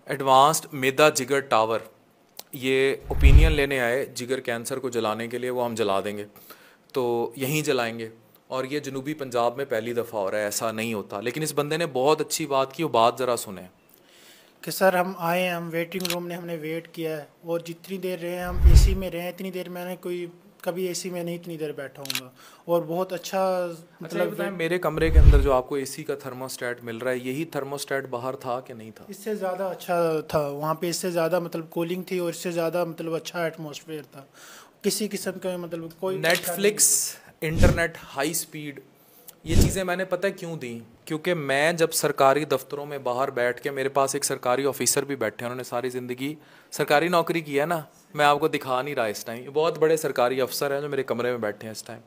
Advanced मेदा जिगर tower, ये ओपिनियन लेने आए जिगर कैंसर को जलाने के लिए, वो हम जला देंगे तो यहीं जलाएंगे। और ये जनूबी पंजाब में पहली दफ़ा हो रहा है, ऐसा नहीं होता। लेकिन इस बंदे ने बहुत अच्छी बात की, वो बात ज़रा सुने कि सर हम आए हैं, हम वेटिंग रूम में हमने वेट किया है और जितनी देर रहे हैं हम एसी में रहे हैं, इतनी देर मैंने कोई कभी एसी में नहीं इतनी देर बैठा हूँगा और बहुत अच्छा मतलब बताएं, मेरे कमरे के अंदर जो आपको एसी का थर्मोस्टेट मिल रहा है, यही थर्मोस्टेट बाहर था कि नहीं था? इससे ज़्यादा अच्छा था वहाँ पे, इससे ज़्यादा मतलब कूलिंग थी और इससे ज़्यादा मतलब अच्छा एटमॉस्फेयर था, किसी किस्म का मतलब कोई नेटफ्लिक्स, इंटरनेट, हाई स्पीड, ये चीज़ें मैंने पता है क्यों दी, क्योंकि मैं जब सरकारी दफ्तरों में बाहर बैठ के, मेरे पास एक सरकारी ऑफिसर भी बैठे हैं, उन्होंने सारी ज़िंदगी सरकारी नौकरी की है ना, मैं आपको दिखा नहीं रहा इस टाइम, बहुत बड़े सरकारी अफसर हैं जो मेरे कमरे में बैठे हैं इस टाइम।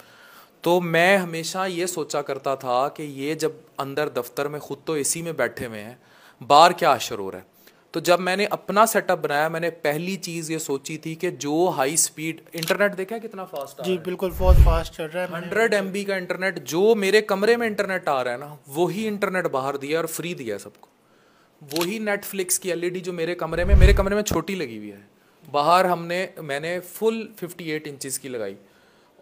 तो मैं हमेशा ये सोचा करता था कि ये जब अंदर दफ्तर में खुद तो एसी में बैठे हुए हैं, बाहर क्या असर हो रहा है। तो जब मैंने अपना सेटअप बनाया, मैंने पहली चीज़ ये सोची थी कि जो हाई स्पीड इंटरनेट, देखा है कितना फास्ट आ रहा जी है? बिल्कुल बहुत फास्ट चल रहा है। 100 MB का इंटरनेट, जो मेरे कमरे में इंटरनेट आ रहा है ना, वही इंटरनेट बाहर दिया और फ्री दिया सबको। वही नेटफ्लिक्स की एलईडी जो मेरे कमरे में छोटी लगी हुई है, बाहर मैंने फुल 58 इंचज़ की लगाई।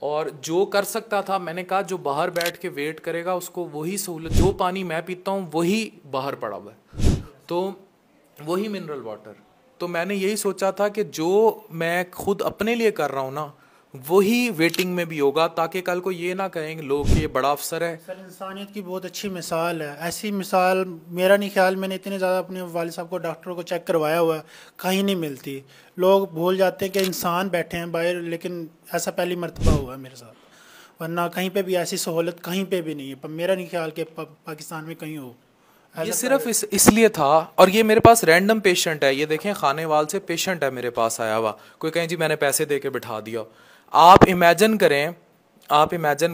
और जो कर सकता था, मैंने कहा जो बाहर बैठ के वेट करेगा उसको वही सहूलत, जो पानी मैं पीता हूँ वही बाहर पड़ा हुआ है, तो वही मिनरल वाटर। तो मैंने यही सोचा था कि जो मैं खुद अपने लिए कर रहा हूँ ना, वही वेटिंग में भी होगा, ताकि कल को ये ना कहेंगे लोग कि ये बड़ा अफसर है। सर इंसानियत की बहुत अच्छी मिसाल है, ऐसी मिसाल मेरा नहीं ख्याल, मैंने इतने ज़्यादा अपने वालिद साहब को डॉक्टरों को चेक करवाया हुआ है, कहीं नहीं मिलती। लोग भूल जाते हैं कि इंसान बैठे हैं बाहर, लेकिन ऐसा पहली मर्तबा हुआ है मेरे साथ, वरना कहीं पे भी ऐसी सहूलत कहीं पे भी नहीं है। पर मेरा नहीं ख्याल कि पाकिस्तान में कहीं हो। ये सिर्फ इसलिए था। और ये मेरे पास रैंडम पेशेंट है, ये देखें खानेवाल से पेशेंट है मेरे पास आया हुआ, कोई कहें जी मैंने पैसे दे के बिठा दिया। आप इमेजिन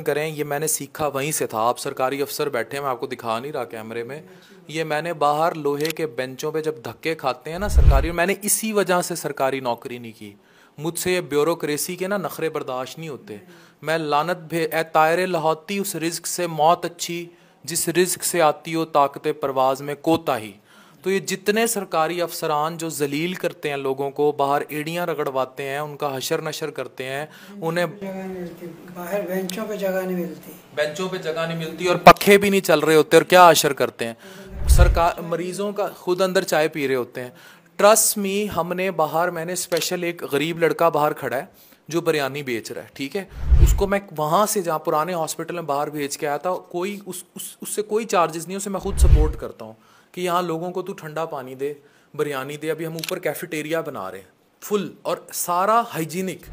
करें, ये मैंने सीखा वहीं से था। आप सरकारी अफसर बैठे हैं, मैं आपको दिखा नहीं रहा कैमरे में, ये मैंने बाहर लोहे के बेंचों पे जब धक्के खाते हैं ना सरकारी, मैंने इसी वजह से सरकारी नौकरी नहीं की। मुझसे ये ब्यूरोक्रेसी के ना नखरे बर्दाश्त नहीं होते। मैं लानत ए तायरे लहौती उस रिज्क से मौत अच्छी, जिस रिज्क से आती हो ताकत परवाज में कोताही। तो ये जितने सरकारी अफसरान जो जलील करते हैं लोगों को, बाहर एड़ियाँ रगड़वाते हैं, उनका हशर नशर करते हैं, उन्हें बाहर बेंचों पे जगह नहीं मिलती और पखे भी नहीं चल रहे होते, और क्या हशर करते हैं सरकार, मरीजों का खुद अंदर चाय पी रहे होते हैं। ट्रस्ट मी, मैंने स्पेशल एक गरीब लड़का बाहर खड़ा है जो बिरयानी बेच रहा है, ठीक है, उसको मैं वहाँ से जहाँ पुराने हॉस्पिटल में बाहर भेज के आया था, कोई उससे कोई चार्जेस नहीं, उसे मैं खुद सपोर्ट करता हूँ कि यहाँ लोगों को तू ठंडा पानी दे, बिरयानी दे। अभी हम ऊपर कैफेटेरिया बना रहे हैं फुल, और सारा हाइजीनिक।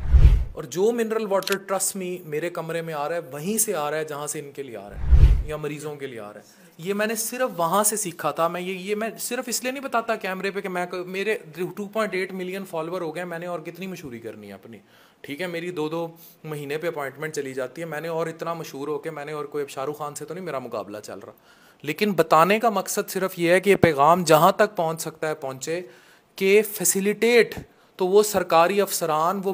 और जो मिनरल वाटर ट्रस्ट मी मेरे कमरे में आ रहा है, वहीं से आ रहा है जहाँ से इनके लिए आ रहा है या मरीजों के लिए आ रहा है। ये मैंने सिर्फ वहाँ से सीखा था। मैं सिर्फ इसलिए नहीं बताता कैमरे पे कि मेरे 2.8 मिलियन फॉलोअर हो गए, मैंने और कितनी मशहूरी करनी है अपनी, ठीक है। मेरी 2-2 महीने पे अपॉइंटमेंट चली जाती है, मैंने और इतना मशहूर हो के मैंने और कोई शाहरुख खान से तो नहीं मेरा मुकाबला चल रहा। लेकिन बताने का मकसद सिर्फ ये है कि ये पैगाम जहाँ तक पहुँच सकता है पहुँचे, कि फैसिलिटेट तो वो सरकारी अफसरान, वो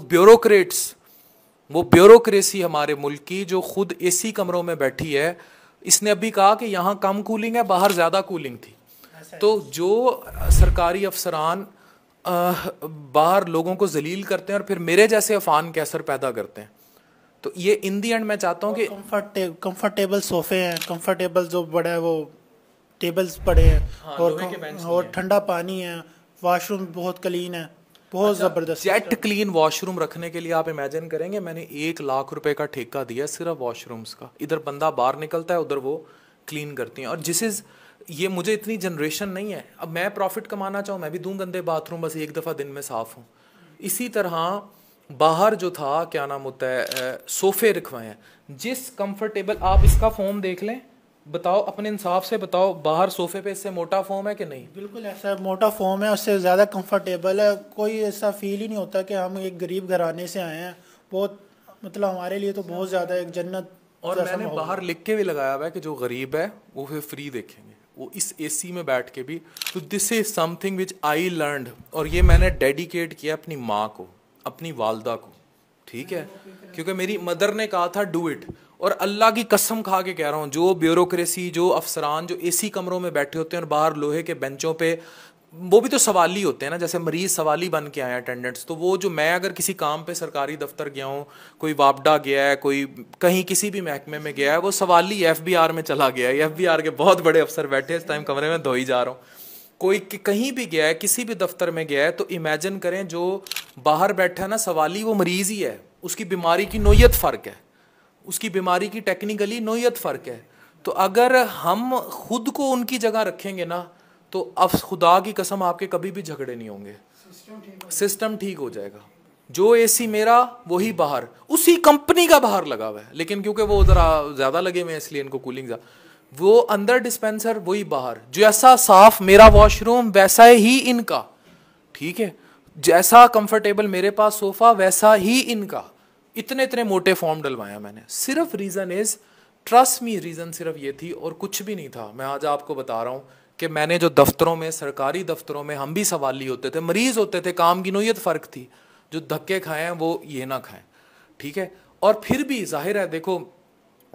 ब्यूरोक्रेसी हमारे मुल्क की जो खुद एसी कमरों में बैठी है। इसने अभी कहा कि यहाँ कम कूलिंग है, बाहर ज़्यादा कूलिंग थी। तो जो सरकारी अफसरान बाहर लोगों को जलील करते हैं और फिर मेरे जैसे अफान के असर पैदा करते हैं, तो ये इन दी एंड मैं चाहता हूँ कि कंफर्टेबल सोफे हैं, कंफर्टेबल जो बड़ा है वो टेबल्स पड़े हैं, हाँ, और ठंडा पानी है, वॉशरूम बहुत क्लीन है, बहुत ज़बरदस्त जेट क्लीन वॉशरूम रखने के लिए आप इमेजिन करेंगे, मैंने 1 लाख रुपए का ठेका दिया सिर्फ वॉशरूम्स का। इधर बंदा बाहर निकलता है, उधर वो क्लीन करती हैं। और ये मुझे इतनी जनरेशन नहीं है, अब मैं प्रॉफिट कमाना चाहूँ मैं भी दूँ गंदे बाथरूम, बस एक दफ़ा दिन में साफ़ हूँ। इसी तरह बाहर जो था, क्या नाम होता है, सोफ़े रखवाए हैं जिस कंफर्टेबल, आप इसका फोम देख लें, बताओ अपने इंसाफ से बताओ, बाहर सोफे पे इससे मोटा फोम है कि नहीं? बिल्कुल ऐसा मोटा फोम है, उससे ज़्यादा कंफर्टेबल है। कोई ऐसा फील ही नहीं होता कि हम एक गरीब घराने से आए हैं। बहुत मतलब हमारे लिए तो बहुत ज़्यादा एक जन्नत। और मैंने बाहर लिख के भी लगाया हुआ है कि जो गरीब है वो फिर फ्री देखेंगे, वो इस एसी में बैठ के भी। तो this is something which I learned, और ये मैंने डेडिकेट किया अपनी माँ को, अपनी वालदा को, ठीक है, क्योंकि मेरी मदर ने कहा था डू इट। और अल्लाह की कसम खा के कह रहा हूँ, जो ब्यूरोक्रेसी, जो अफसरान जो एसी कमरों में बैठे होते हैं और बाहर लोहे के बेंचों पे वो भी तो सवाली होते हैं ना, जैसे मरीज सवाली बन के आए अटेंडेंट्स, तो वो जो मैं अगर किसी काम पे सरकारी दफ्तर गया हूँ, कोई वापडा गया है, कोई कहीं किसी भी महकमे में गया है, वो सवाली एफबीआर में चला गया है, एफबीआर के बहुत बड़े अफसर बैठे हैं इस टाइम कमरे में, धो ही जा रहा हूँ, कोई कहीं भी गया है, किसी भी दफ्तर में गया है, तो इमेजिन करें जो बाहर बैठा है ना सवाली, वो मरीज ही है, उसकी बीमारी की नोयत फ़र्क है, उसकी बीमारी की टेक्निकली नोयत फ़र्क है। तो अगर हम खुद को उनकी जगह रखेंगे ना, तो अब खुदा की कसम आपके कभी भी झगड़े नहीं होंगे, सिस्टम ठीक हो जाएगा। जो एसी मेरा वही बाहर उसी कंपनी का बाहर लगा हुआ है, लेकिन क्योंकि वो ज़रा ज़्यादा लगे हुए हैं इसलिए इनको कूलिंग, वो अंदर डिस्पेंसर वही बाहर, जैसा साफ मेरा वॉशरूम वैसा ही इनका, ठीक है, जैसा कंफर्टेबल मेरे पास सोफा वैसा ही इनका। इतने इतने मोटे फॉर्म डलवाया मैंने, सिर्फ reason is trust me, reason सिर्फ ये थी और कुछ भी नहीं था। मैं आज आपको बता रहा हूँ कि मैंने जो दफ्तरों में, सरकारी दफ्तरों में हम भी सवाली होते थे, मरीज़ होते थे, काम की नोयत फ़र्क थी, जो धक्के खाए हैं वो ये ना खाएं, ठीक है। और फिर भी जाहिर है, देखो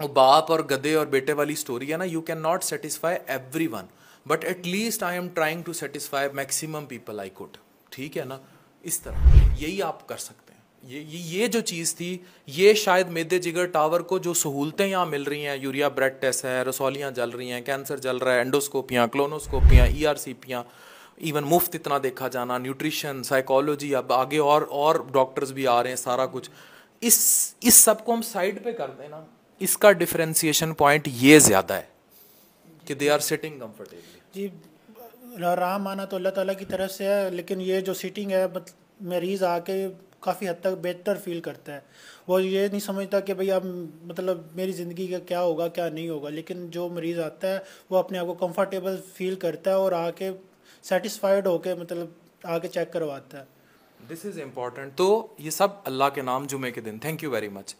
वो बाप और गधे और बेटे वाली स्टोरी है ना, you can not satisfy everyone, but at least I am trying to satisfy maximum people I could, ठीक है ना। इस तरह यही आप कर सकते हैं। ये जो चीज़ थी, ये शायद मेदे जिगर टावर को जो सहूलतें यहाँ मिल रही हैं, यूरिया ब्रेड टेस्ट है, रसौलियाँ जल रही हैं, कैंसर जल रहा है, एंडोस्कोपियाँ, क्लोनोस्कोपियाँ, ERCPयाँ, इवन मुफ्त इतना देखा जाना, न्यूट्रिशन, साइकोलॉजी, अब आगे और डॉक्टर्स भी आ रहे हैं, सारा कुछ, इस सब को हम साइड पे कर दें ना, इसका डिफरेंशिएशन पॉइंट ये ज़्यादा है कि दे आर सिटिंग कंफर्टेबली। जी, आराम आना तो अल्लाह ताला की तरफ से है, लेकिन ये जो सीटिंग है, मरीज़ आके काफ़ी हद तक बेहतर फील करता है। वो ये नहीं समझता कि भाई अब मतलब मेरी ज़िंदगी का क्या होगा क्या नहीं होगा, लेकिन जो मरीज़ आता है वो अपने आप को कंफर्टेबल फील करता है और आके सेटिस्फाइड होके मतलब आके चेक करवाता है। This is important. तो ये सब अल्लाह के नाम जुमे के दिन। Thank you very much.